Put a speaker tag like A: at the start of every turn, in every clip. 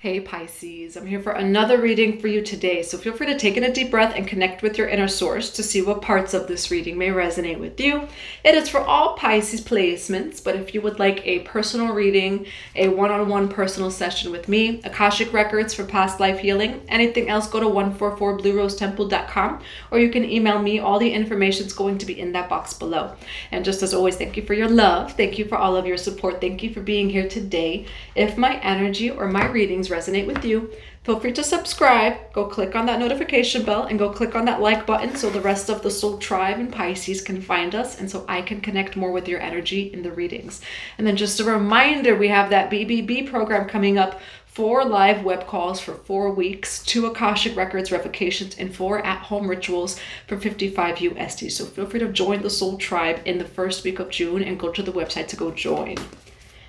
A: Hey Pisces, I'm here for another reading for you today. So feel free to take in a deep breath and connect with your inner source to see what parts of this reading may resonate with you. It is for all Pisces placements, but if you would like a personal reading, a one-on-one personal session with me, Akashic records for past life healing, anything else, go to 144bluerosetemple.com, or you can email me. All the information is going to be in that box below. And just as always, thank you for your love. Thank you for all of your support. Thank you for being here today. If my energy or my readings resonate with you, feel free to subscribe. Go click on that notification bell and go click on that like button so the rest of the soul tribe and Pisces can find us and so I can connect more with your energy in the readings. And then just a reminder, we have that BBB program coming up, 4 live web calls for 4 weeks, 2 Akashic records, revocations, and 4 at-home rituals for $55 USD. So feel free to join the soul tribe in the first week of June and go to the website to go join.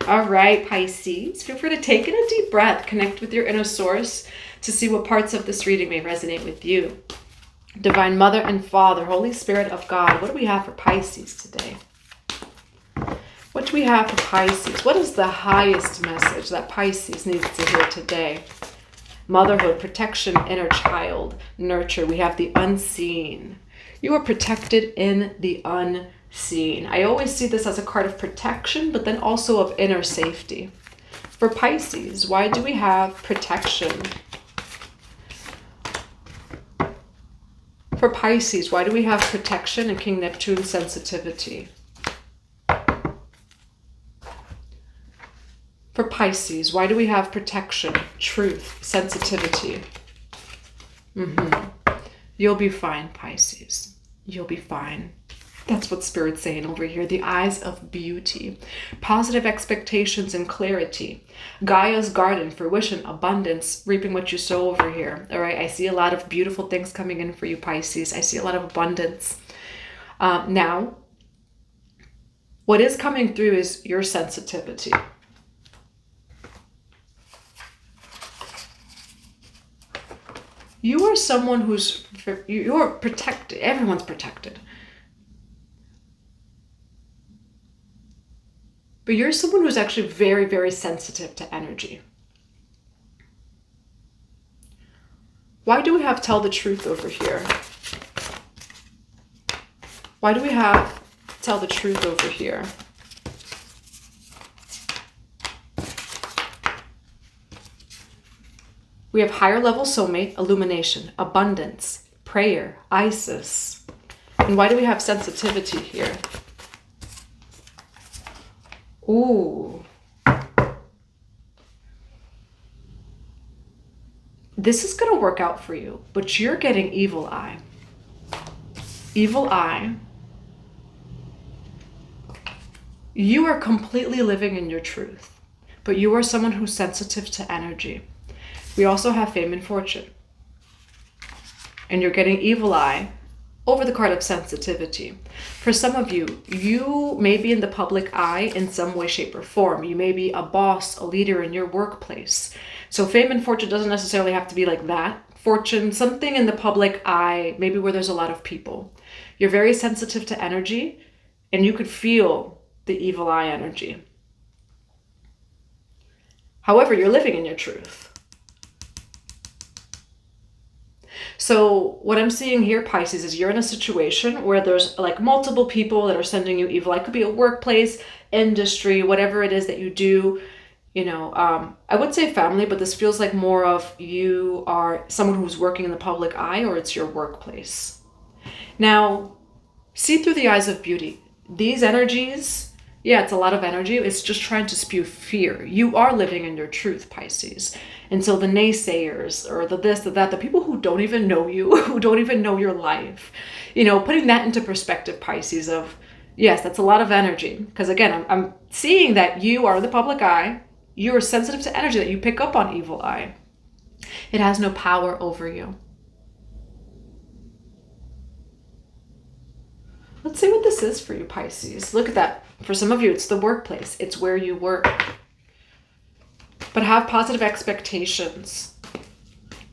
A: All right, Pisces, feel free to take in a deep breath, connect with your inner source to see what parts of this reading may resonate with you. Divine Mother and Father, Holy Spirit of God, what do we have for Pisces today? What do we have for Pisces? What is the highest message that Pisces needs to hear today? Motherhood, protection, inner child, nurture. We have the unseen. You are protected in the unseen. I always see this as a card of protection, but then also of inner safety. For Pisces, why do we have protection? For Pisces, why do we have protection and King Neptune sensitivity? For Pisces, why do we have protection, truth, sensitivity? You'll be fine, Pisces. You'll be fine. That's what Spirit's saying over here. The eyes of beauty, positive expectations and clarity. Gaia's garden, fruition, abundance, reaping what you sow over here. All right, I see a lot of beautiful things coming in for you, Pisces. I see a lot of abundance. Now, what is coming through is your sensitivity. You are someone you're protected. Everyone's protected. But you're someone who's actually very, very sensitive to energy. Why do we have tell the truth over here? Why do we have tell the truth over here? We have higher level soulmate, illumination, abundance, prayer, Isis. And why do we have sensitivity here? Ooh. This is going to work out for you, but you're getting evil eye. Evil eye. You are completely living in your truth, but you are someone who's sensitive to energy. We also have fame and fortune. And you're getting evil eye over the card of sensitivity. For some of you, you may be in the public eye in some way, shape, or form. You may be a boss, a leader in your workplace. So fame and fortune doesn't necessarily have to be like that. Fortune, something in the public eye, maybe where there's a lot of people. You're very sensitive to energy, and you could feel the evil eye energy. However, you're living in your truth. So what I'm seeing here, Pisces, is you're in a situation where there's like multiple people that are sending you evil. It could be a workplace, industry, whatever it is that you do. You know, I would say family, but this feels like more of you are someone who's working in the public eye, or it's your workplace. Now, see through the eyes of beauty. These energies, yeah, it's a lot of energy. It's just trying to spew fear. You are living in your truth, Pisces. And so the naysayers or the this, the that, the people who don't even know you, who don't even know your life, you know, putting that into perspective, Pisces, of, yes, that's a lot of energy. Because again, I'm seeing that you are the public eye. You are sensitive to energy, that you pick up on evil eye. It has no power over you. Let's see what this is for you, Pisces. Look at that. For some of you, it's the workplace. It's where you work. But have positive expectations.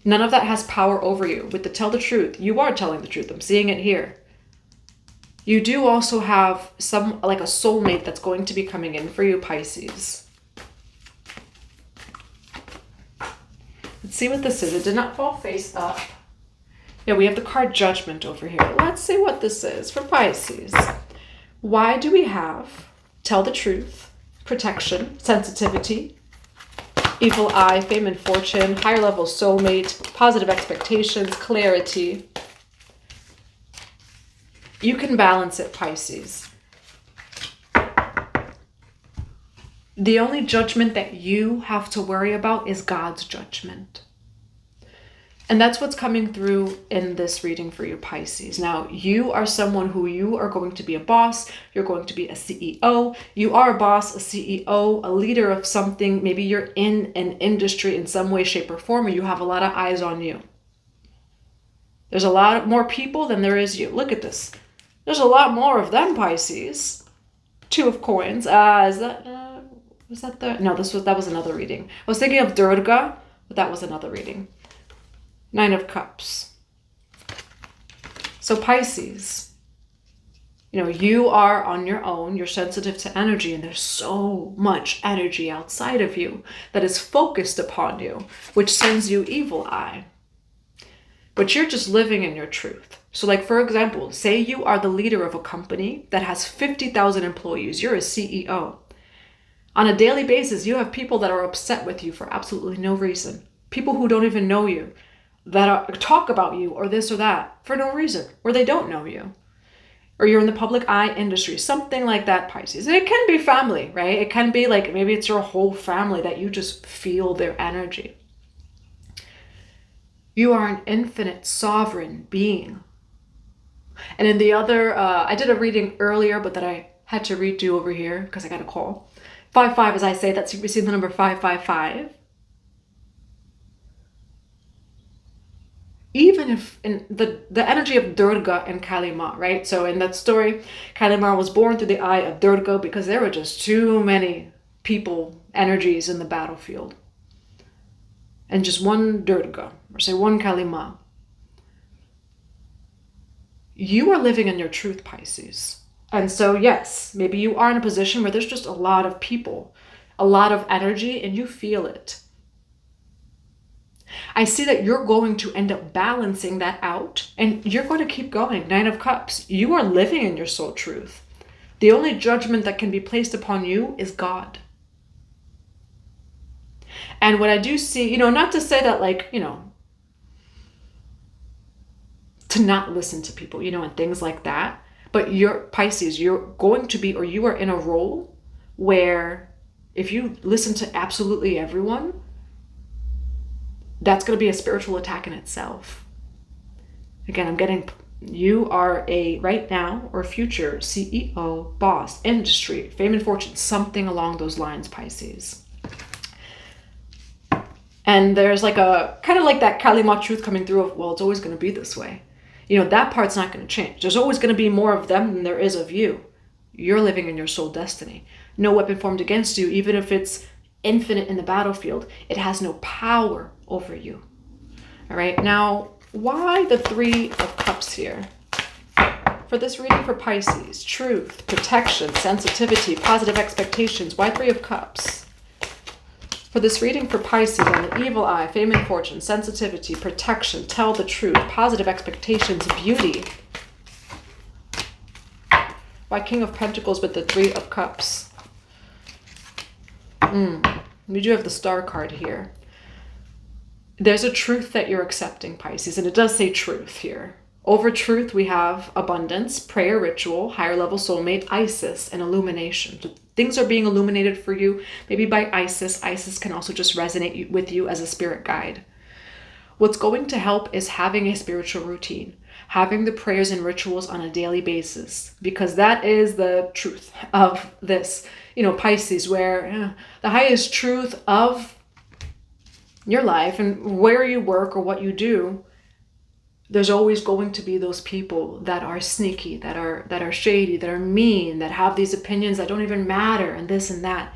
A: None of that has power over you. With the tell the truth, you are telling the truth. I'm seeing it here. You do also have some, like a soulmate that's going to be coming in for you, Pisces. Let's see what this is. It did not fall face up. Yeah, we have the card Judgment over here. Let's see what this is for Pisces. Why do we have tell the truth, protection, sensitivity, evil eye, fame and fortune, higher level soulmate, positive expectations, clarity? You can balance it, Pisces. The only judgment that you have to worry about is God's judgment. And that's what's coming through in this reading for you, Pisces. Now, you are someone who you are going to be a boss. You're going to be a CEO. You are a boss, a CEO, a leader of something. Maybe you're in an industry in some way, shape, or form, or you have a lot of eyes on you. There's a lot more people than there is you. Look at this. There's a lot more of them, Pisces. Two of Coins. Was that the... No, that was another reading. I was thinking of Durga, but that was another reading. Nine of Cups. So Pisces, you are on your own. You're sensitive to energy, and there's so much energy outside of you that is focused upon you, which sends you evil eye. But you're just living in your truth. So like, for example, say you are the leader of a company that has 50,000 employees. You're a CEO. On a daily basis, you have people that are upset with you for absolutely no reason. People who don't even know you, that talk about you or this or that for no reason, or they don't know you. Or you're in the public eye industry, something like that, Pisces. And it can be family, right? It can be like, maybe it's your whole family that you just feel their energy. You are an infinite sovereign being. And in the other, I did a reading earlier, but that I had to redo over here because I got a call. 5-5, as I say, that's, you see the number 555. Even if in the energy of Durga and Kali Ma, right? So in that story, Kali Ma was born through the eye of Durga because there were just too many people, energies in the battlefield. And just one Durga, or say one Kali Ma. You are living in your truth, Pisces. And so yes, maybe you are in a position where there's just a lot of people, a lot of energy, and you feel it. I see that you're going to end up balancing that out, and you're going to keep going. Nine of Cups. You are living in your soul truth. The only judgment that can be placed upon you is God. And what I do see, not to say that like, to not listen to people, and things like that. But you're Pisces, you're going to be, or you are in a role where if you listen to absolutely everyone, that's going to be a spiritual attack in itself. Again, you are a right now or future CEO, boss, industry, fame and fortune, something along those lines, Pisces. And there's like a, kind of like that Kali Ma truth coming through of, well, it's always going to be this way. That part's not going to change. There's always going to be more of them than there is of you. You're living in your soul destiny. No weapon formed against you, even if it's infinite in the battlefield, it has no power over you. All right, now, why the Three of Cups here? For this reading for Pisces, truth, protection, sensitivity, positive expectations. Why Three of Cups? For this reading for Pisces on the evil eye, fame and fortune, sensitivity, protection, tell the truth, positive expectations, beauty. Why King of Pentacles with the Three of Cups? We do have the Star card here. There's a truth that you're accepting, Pisces, and it does say truth here. Over truth, we have abundance, prayer, ritual, higher level soulmate, Isis, and illumination. Things are being illuminated for you, maybe by Isis. Isis can also just resonate with you as a spirit guide. What's going to help is having a spiritual routine, having the prayers and rituals on a daily basis, because that is the truth of this, Pisces, where the highest truth of your life and where you work or what you do, there's always going to be those people that are sneaky, that are shady, that are mean, that have these opinions that don't even matter, and this and that.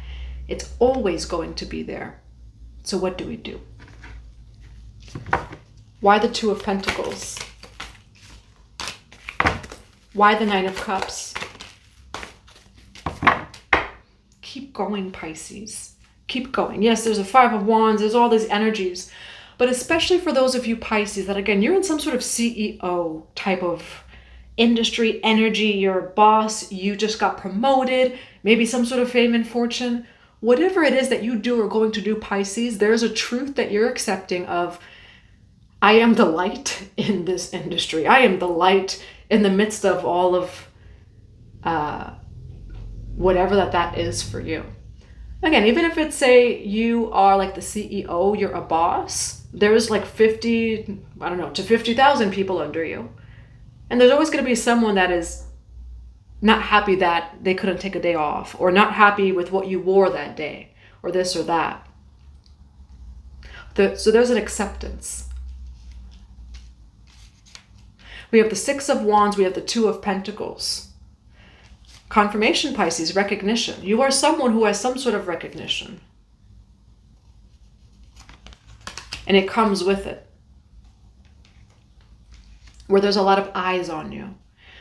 A: It's always going to be there. So what do we do? Why the Two of Pentacles? Why the Nine of Cups? Keep going, Pisces. Keep going. Yes, there's a Five of Wands. There's all these energies. But especially for those of you Pisces that, again, you're in some sort of CEO type of industry, energy, you're a boss, you just got promoted, maybe some sort of fame and fortune. Whatever it is that you do or going to do, Pisces, there's a truth that you're accepting of, I am the light in this industry. I am the light in the midst of all of whatever that is for you. Again, even if it's, say, you are like the CEO, you're a boss, there's like 50, I don't know, to 50,000 people under you. And there's always going to be someone that is not happy that they couldn't take a day off, or not happy with what you wore that day, or this or that. So there's an acceptance. We have the Six of Wands, we have the Two of Pentacles. Confirmation, Pisces, recognition. You are someone who has some sort of recognition. And it comes with it. Where there's a lot of eyes on you.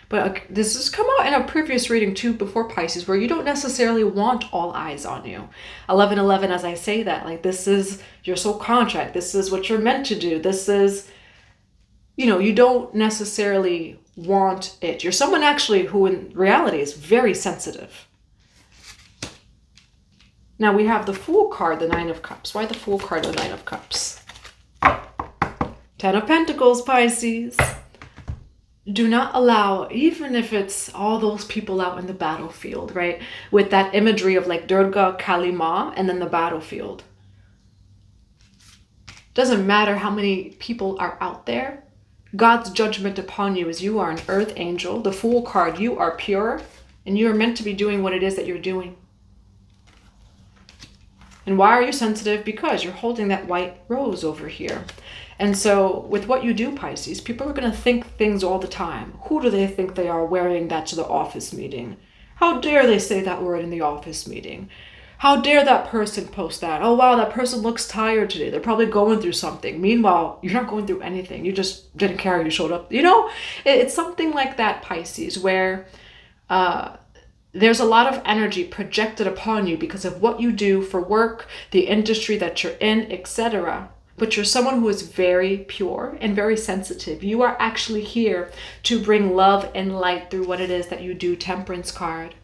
A: But this has come out in a previous reading too before, Pisces, where you don't necessarily want all eyes on you. 11:11, as I say that, like, this is your soul contract. This is what you're meant to do. This is, you know, you don't necessarily want it. You're someone actually who in reality is very sensitive. Now we have the Fool card, the Nine of Cups. Why the Fool card, the Nine of Cups? Ten of Pentacles, Pisces. Do not allow, even if it's all those people out in the battlefield, right? With that imagery of like Durga, Kali Ma, and then the battlefield. Doesn't matter how many people are out there. God's judgment upon you is you are an earth angel. The Fool card, you are pure, and you are meant to be doing what it is that you're doing. And why are you sensitive? Because you're holding that white rose over here. And so with what you do, Pisces, people are going to think things all the time. Who do they think they are wearing that to the office meeting? How dare they say that word in the office meeting? How dare that person post that? Oh, wow, that person looks tired today. They're probably going through something. Meanwhile, you're not going through anything. You just didn't care. You showed up. You know, it's something like that, Pisces, where there's a lot of energy projected upon you because of what you do for work, the industry that you're in, etc. But you're someone who is very pure and very sensitive. You are actually here to bring love and light through what it is that you do. Temperance card.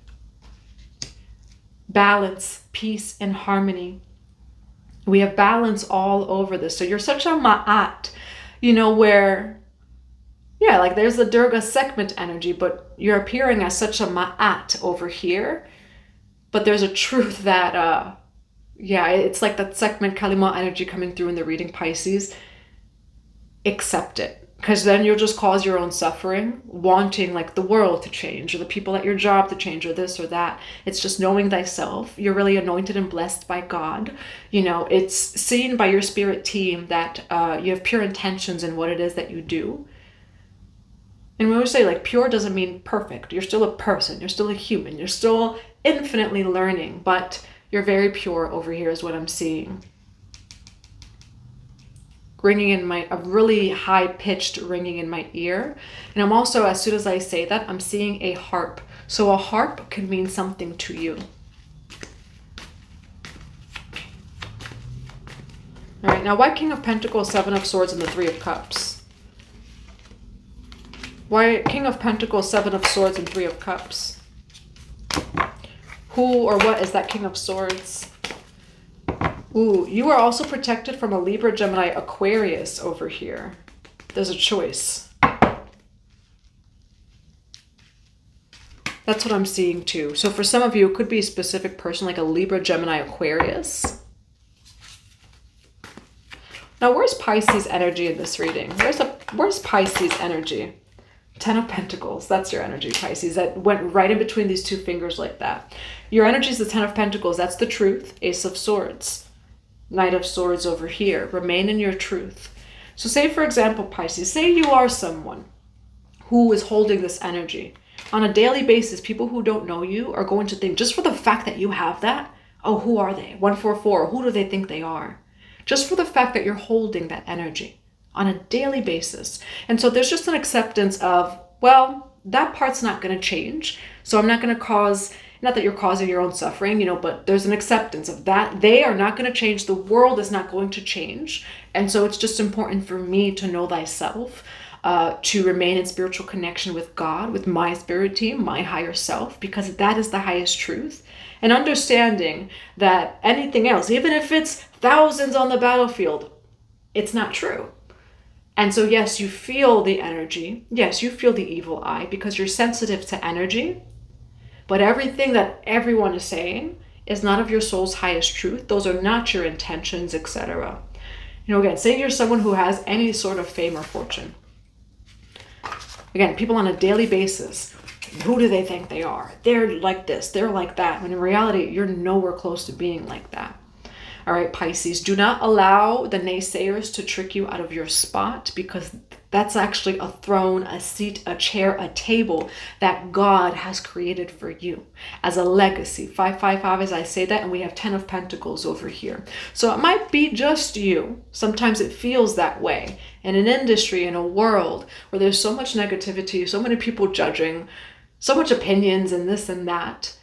A: Balance, peace, and harmony. We have balance all over this. So you're such a ma'at, you know, where, yeah, like there's the Durga segment energy, but you're appearing as such a ma'at over here. But there's a truth that, yeah, it's like that segment Kalima energy coming through in the reading, Pisces. Accept it. Because then you'll just cause your own suffering, wanting like the world to change or the people at your job to change or this or that. It's just knowing thyself. You're really anointed and blessed by God. You know, it's seen by your spirit team that you have pure intentions in what it is that you do. And we always say like pure doesn't mean perfect. You're still a person. You're still a human. You're still infinitely learning, but you're very pure over here is what I'm seeing. Ringing in a really high-pitched ringing in my ear. And I'm also, as soon as I say that, I'm seeing a harp. So a harp can mean something to you. All right, now why King of Pentacles, Seven of Swords, and the Three of Cups? Why King of Pentacles, Seven of Swords, and Three of Cups? Who or what is that King of Swords? Ooh, you are also protected from a Libra, Gemini, Aquarius over here. There's a choice. That's what I'm seeing too. So for some of you, it could be a specific person like a Libra, Gemini, Aquarius. Now, where's Pisces energy in this reading? Where's Pisces energy? Ten of Pentacles. That's your energy, Pisces. That went right in between these two fingers like that. Your energy is the Ten of Pentacles. That's the truth. Ace of Swords. Knight of Swords over here. Remain in your truth. So say, for example, Pisces, say you are someone who is holding this energy. On a daily basis, people who don't know you are going to think, just for the fact that you have that, oh, who are they? 144, who do they think they are? Just for the fact that you're holding that energy on a daily basis. And so there's just an acceptance of, well, that part's not going to change. So I'm not going to cause Not that you're causing your own suffering, but there's an acceptance of that. They are not going to change. The world is not going to change. And so it's just important for me to know thyself, to remain in spiritual connection with God, with my spirit team, my higher self, because that is the highest truth. And understanding that anything else, even if it's thousands on the battlefield, it's not true. And so, yes, you feel the energy. Yes, you feel the evil eye because you're sensitive to energy. But everything that everyone is saying is not of your soul's highest truth. Those are not your intentions, etc. Again, say you're someone who has any sort of fame or fortune. Again, people on a daily basis, who do they think they are? They're like this, they're like that. When in reality, you're nowhere close to being like that. All right, Pisces, do not allow the naysayers to trick you out of your spot, because that's actually a throne, a seat, a chair, a table that God has created for you as a legacy. 555 as I say that, and we have 10 of Pentacles over here. So it might be just you. Sometimes it feels that way in an industry, in a world where there's so much negativity, so many people judging, so much opinions and this and that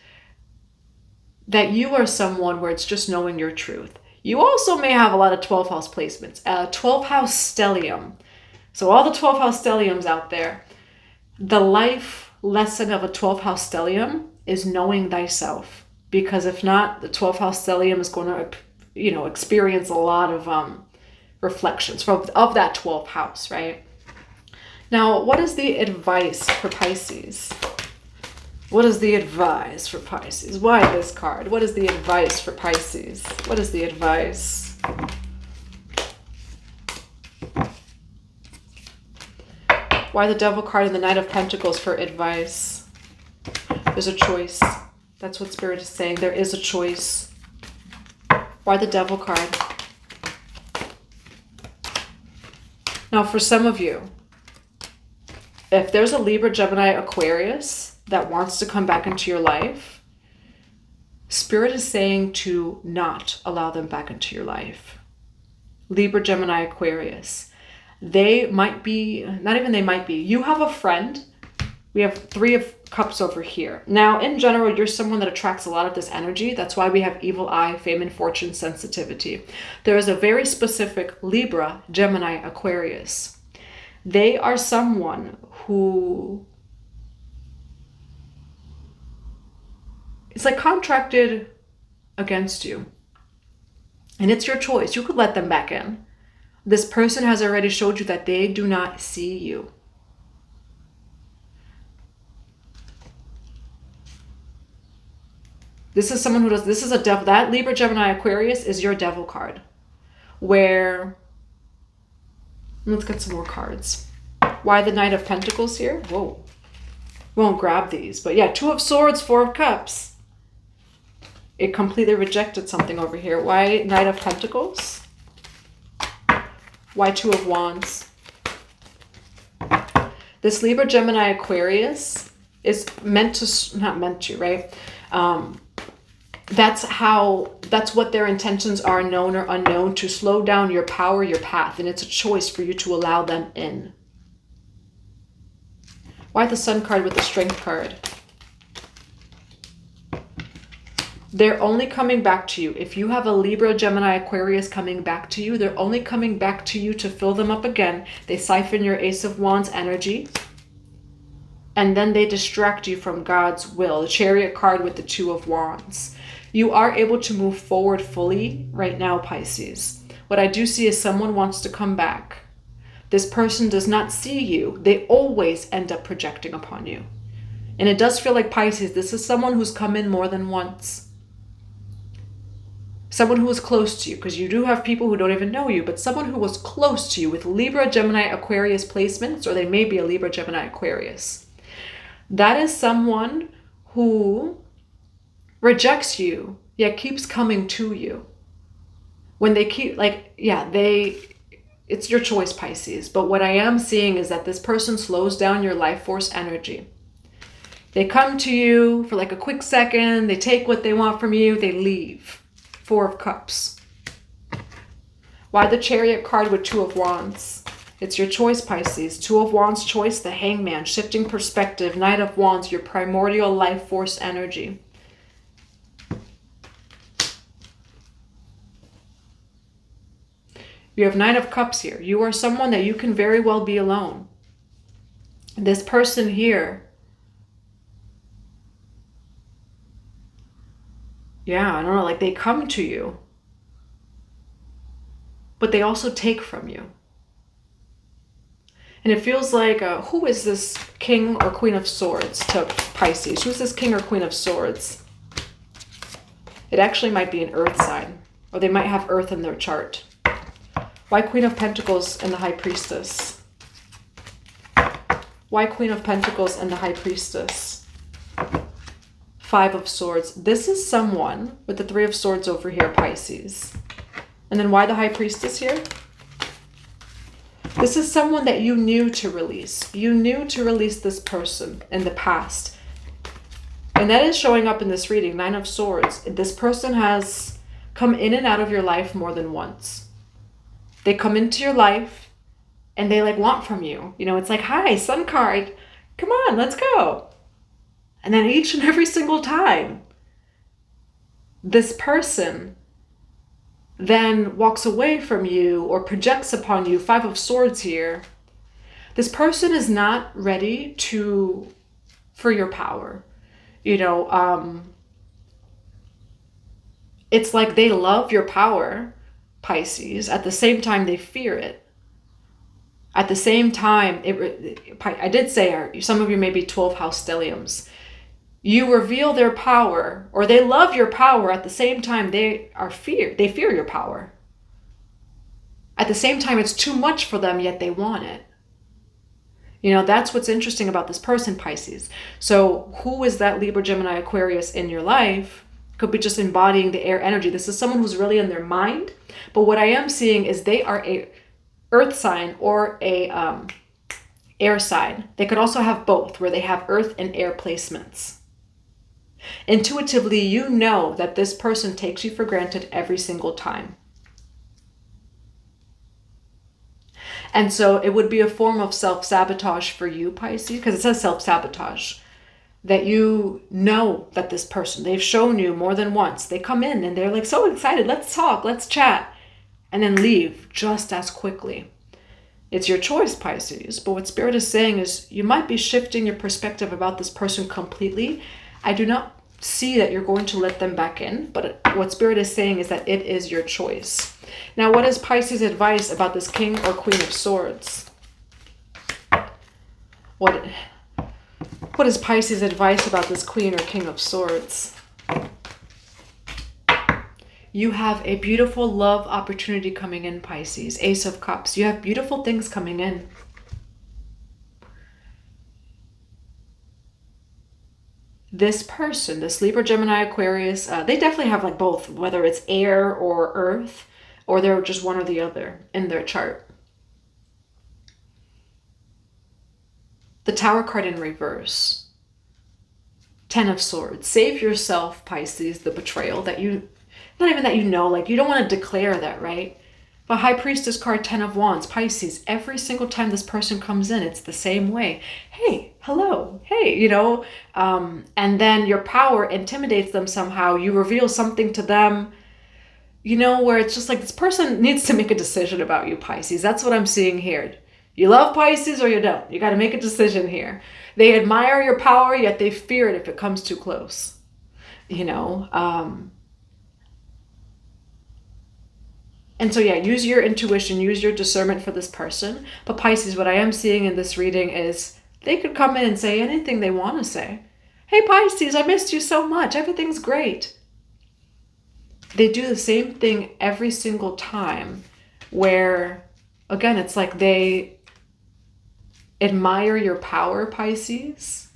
A: you are someone where it's just knowing your truth. You also may have a lot of 12th house placements, 12th house stellium. So all the 12th house stelliums out there, the life lesson of a 12th house stellium is knowing thyself. Because if not, the 12th house stellium is going to, experience a lot of reflections of that 12th house, right? Now, what is the advice for Pisces? What is the advice for Pisces? Why this card? What is the advice for Pisces? What is the advice? Why the Devil card and the Knight of Pentacles for advice? There's a choice. That's what Spirit is saying. There is a choice. Why the Devil card? Now, for some of you, if there's a Libra, Gemini, Aquarius that wants to come back into your life, Spirit is saying to not allow them back into your life. Libra, Gemini, Aquarius. They might be, not even they might be, you have a friend. We have 3 of Cups over here. Now, in general, you're someone that attracts a lot of this energy. That's why we have evil eye, fame and fortune, sensitivity. There is a very specific Libra, Gemini, Aquarius. They are someone who, it's like contracted against you. And it's your choice. You could let them back in. This person has already showed you that they do not see you. This is someone who does, this is a devil. That Libra, Gemini, Aquarius is your Devil card. Where, let's get some more cards. Why the Knight of Pentacles here? Whoa. Won't grab these. But yeah, 2 of Swords, 4 of Cups. It completely rejected something over here. Why Knight of Pentacles? Why 2 of Wands? This Libra, Gemini, Aquarius is meant to, not meant to, right? That's what their intentions are, known or unknown, to slow down your power, your path. And it's a choice for you to allow them in. Why the Sun card with the Strength card? They're only coming back to you. If you have a Libra, Gemini, Aquarius coming back to you, they're only coming back to you to fill them up again. They siphon your Ace of Wands energy. And then they distract you from God's will. The Chariot card with the 2 of Wands. You are able to move forward fully right now, Pisces. What I do see is someone wants to come back. This person does not see you. They always end up projecting upon you. And it does feel like, Pisces, this is someone who's come in more than once. Someone who was close to you, because you do have people who don't even know you, but someone who was close to you with Libra, Gemini, Aquarius placements, or they may be a Libra, Gemini, Aquarius. That is someone who rejects you, yet keeps coming to you. When they keep, like, yeah, it's your choice, Pisces. But what I am seeing is that this person slows down your life force energy. They come to you for like a quick second. They take what they want from you. They leave. 4 of Cups. Why the Chariot card with 2 of Wands? It's your choice, Pisces. 2 of Wands choice, the Hangman, shifting perspective. Knight of Wands, your primordial life force energy. You have 9 of Cups here. You are someone that you can very well be alone. This person here, yeah, I don't know, like they come to you, but they also take from you. And it feels like, who is this King or Queen of Swords to Pisces? Who's this King or Queen of Swords? It actually might be an earth sign, or they might have earth in their chart. Why Queen of Pentacles and the High Priestess? Why Queen of Pentacles and the High Priestess? 5 of Swords. This is someone with the 3 of Swords over here, Pisces. And then why the High Priestess here? This is someone that you knew to release. You knew to release this person in the past. And that is showing up in this reading, 9 of Swords. This person has come in and out of your life more than once. They come into your life and they like want from you. You know, it's like, hi, Sun card, come on, let's go. And then each and every single time, this person then walks away from you or projects upon you. 5 of Swords here. This person is not ready for your power. You know, it's like they love your power, Pisces. At the same time, they fear it. At the same time, I did say, some of you may be 12 house stelliums. You reveal their power, or they love your power. At the same time, they fear your power. At the same time, it's too much for them, yet they want it. You know, that's what's interesting about this person, Pisces. So who is that Libra, Gemini, Aquarius in your life? Could be just embodying the air energy. This is someone who's really in their mind. But what I am seeing is they are a earth sign or a air sign. They could also have both, where they have earth and air placements. Intuitively, you know that this person takes you for granted every single time. And so it would be a form of self-sabotage for you, Pisces, because it says self-sabotage. That you know that this person, they've shown you more than once. They come in and they're like so excited. Let's talk, let's chat. And then leave just as quickly. It's your choice, Pisces. But what Spirit is saying is you might be shifting your perspective about this person completely. I do not see that you're going to let them back in. But what Spirit is saying is that it is your choice. Now, what is Pisces' advice about this King or Queen of Swords? What is Pisces' advice about this Queen or King of Swords? You have a beautiful love opportunity coming in, Pisces. Ace of Cups. You have beautiful things coming in. This person, this Libra, Gemini, Aquarius, they definitely have like both, whether it's air or earth, or they're just one or the other in their chart. The Tower card in reverse. 10 of Swords. Save yourself, Pisces, the betrayal that you, not even that you know, like you don't want to declare that, right? But High Priestess card, 10 of Wands. Pisces, every single time this person comes in, it's the same way. Hey, hello, hey, you know, and then your power intimidates them somehow. You reveal something to them, you know, where it's just like this person needs to make a decision about you, Pisces. That's what I'm seeing here. You love Pisces or you don't. You got to make a decision here. They admire your power, yet they fear it if it comes too close. You know, and so, yeah, use your intuition, use your discernment for this person. But Pisces, what I am seeing in this reading is they could come in and say anything they want to say. Hey, Pisces, I missed you so much. Everything's great. They do the same thing every single time where, again, it's like they admire your power, Pisces.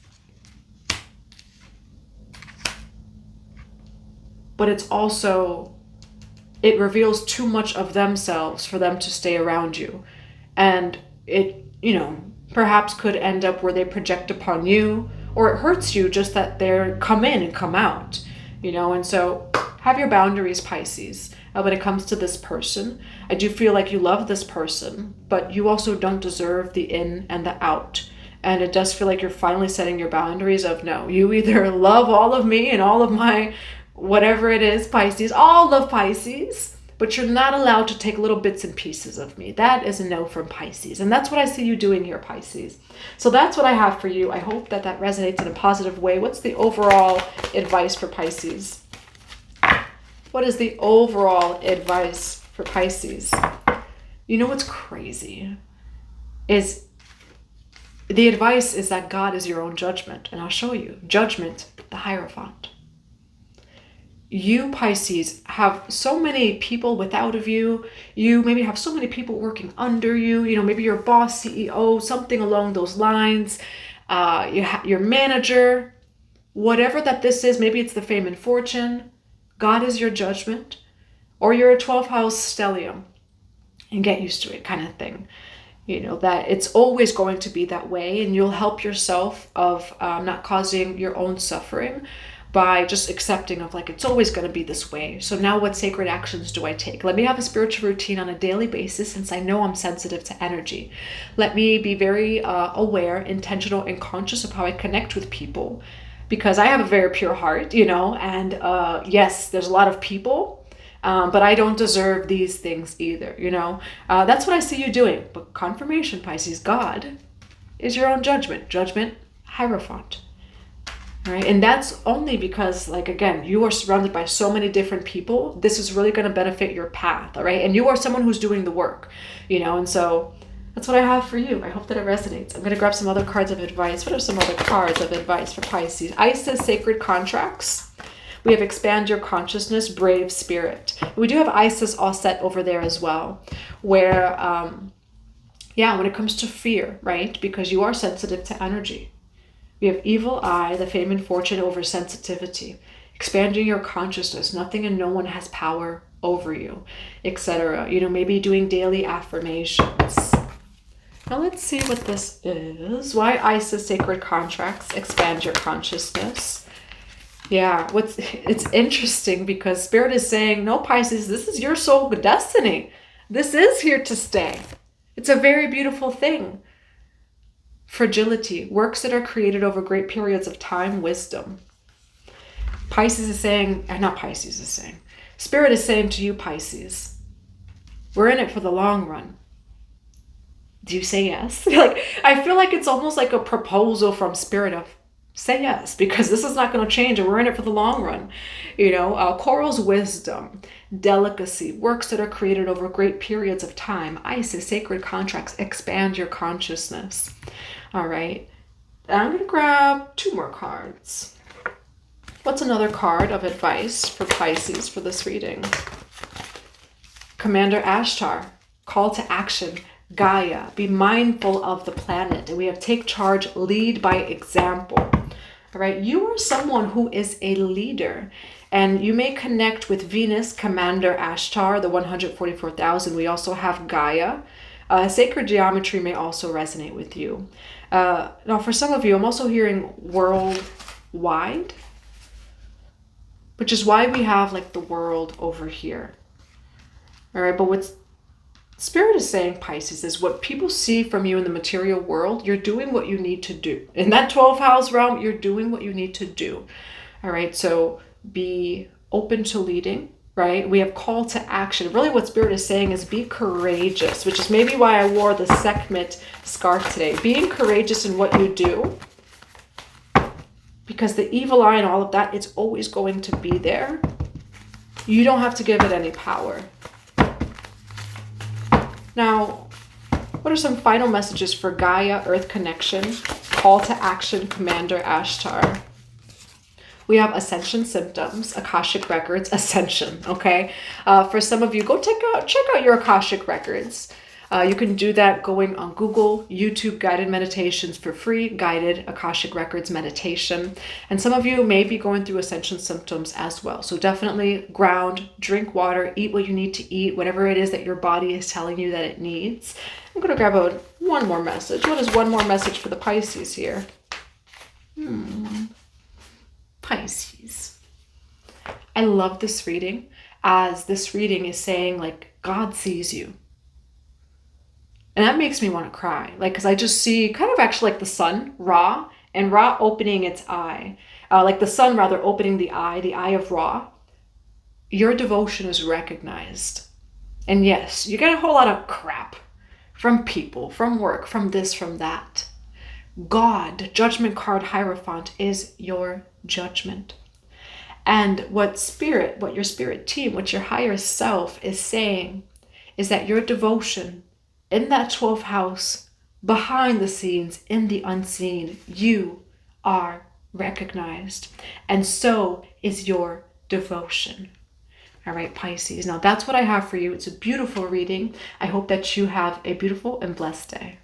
A: But it's also, it reveals too much of themselves for them to stay around you. And it, you know, perhaps could end up where they project upon you, or it hurts you just that they're come in and come out, you know. And so have your boundaries, Pisces. When it comes to this person, I do feel like you love this person, but you also don't deserve the in and the out. And it does feel like you're finally setting your boundaries of, no, you either love all of me and all of my whatever it is, Pisces, all of Pisces, but you're not allowed to take little bits and pieces of me. That is a no from Pisces. And that's what I see you doing here, Pisces. So that's what I have for you. I hope that that resonates in a positive way. What's the overall advice for Pisces? What is the overall advice for Pisces? You know what's crazy is the advice is that God is your own judgment. And I'll show you. Judgment, the Hierophant. You, Pisces, have so many people without of you. You maybe have so many people working under you. You know, maybe your boss, CEO, something along those lines. Your manager, whatever that this is. Maybe it's the fame and fortune. God is your judgment. Or you're a 12th house stellium. And get used to it kind of thing. You know, that it's always going to be that way. And you'll help yourself of not causing your own suffering by just accepting of like, it's always going to be this way. So now what sacred actions do I take? Let me have a spiritual routine on a daily basis since I know I'm sensitive to energy. Let me be very aware, intentional, and conscious of how I connect with people because I have a very pure heart, you know, and yes, there's a lot of people, but I don't deserve these things either, you know. That's what I see you doing. But confirmation, Pisces, God is your own judgment. Judgment, Hierophant. Right? And that's only because, like, again, you are surrounded by so many different people. This is really going to benefit your path. All right. And you are someone who's doing the work, you know, and so that's what I have for you. I hope that it resonates. I'm going to grab some other cards of advice. What are some other cards of advice for Pisces? Isis, Sacred Contracts. We have Expand Your Consciousness, Brave Spirit. We do have Isis all set over there as well, where, yeah, when it comes to fear, right? Because you are sensitive to energy. We have Evil Eye, the fame and fortune over sensitivity, expanding your consciousness. Nothing and no one has power over you, etc. You know, maybe doing daily affirmations. Now let's see what this is. Why Isis, Sacred Contracts, expand your consciousness. Yeah, it's interesting because Spirit is saying, no, Pisces, this is your soul destiny. This is here to stay. It's a very beautiful thing. Fragility, works that are created over great periods of time, wisdom. Pisces is saying, not Pisces is saying, Spirit is saying to you, Pisces, we're in it for the long run. Do you say yes? Like, I feel like it's almost like a proposal from Spirit of, say yes, because this is not going to change and we're in it for the long run. You know, Coral's wisdom, delicacy, works that are created over great periods of time. Isis, Sacred Contracts, expand your consciousness. All right, I'm going to grab 2 more cards. What's another card of advice for Pisces for this reading? Commander Ashtar, call to action, Gaia, be mindful of the planet. And we have take charge, lead by example. All right, you are someone who is a leader. And you may connect with Venus, Commander Ashtar, the 144,000. We also have Gaia. Sacred geometry may also resonate with you. Now, for some of you, I'm also hearing worldwide, which is why we have like the world over here. All right, but what Spirit is saying, Pisces, is what people see from you in the material world, you're doing what you need to do. In that 12th house realm, you're doing what you need to do. All right, so be open to leading. Right? We have call to action. Really what Spirit is saying is be courageous, which is maybe why I wore the Sekhmet scarf today. Being courageous in what you do, because the evil eye and all of that, it's always going to be there. You don't have to give it any power. Now, what are some final messages for Gaia, Earth Connection, call to action, Commander Ashtar? We have ascension symptoms, Akashic records, ascension, okay? For some of you, go check out your Akashic records. You can do that going on Google, YouTube guided meditations for free, guided Akashic records meditation. And some of you may be going through ascension symptoms as well. So definitely ground, drink water, eat what you need to eat, whatever it is that your body is telling you that it needs. I'm going to grab one more message. What is one more message for the Pisces here? Pisces. I love this reading, as this reading is saying, like, God sees you. And that makes me want to cry. Like, because I just see kind of actually like the sun, Ra, and Ra opening its eye. Like the sun, rather, opening the eye of Ra. Your devotion is recognized. And yes, you get a whole lot of crap from people, from work, from this, from that. God, judgment card Hierophant, is your judgment. And what your spirit team, what your higher self is saying is that your devotion in that 12th house, behind the scenes, in the unseen, you are recognized. And so is your devotion. All right, Pisces. Now that's what I have for you. It's a beautiful reading. I hope that you have a beautiful and blessed day.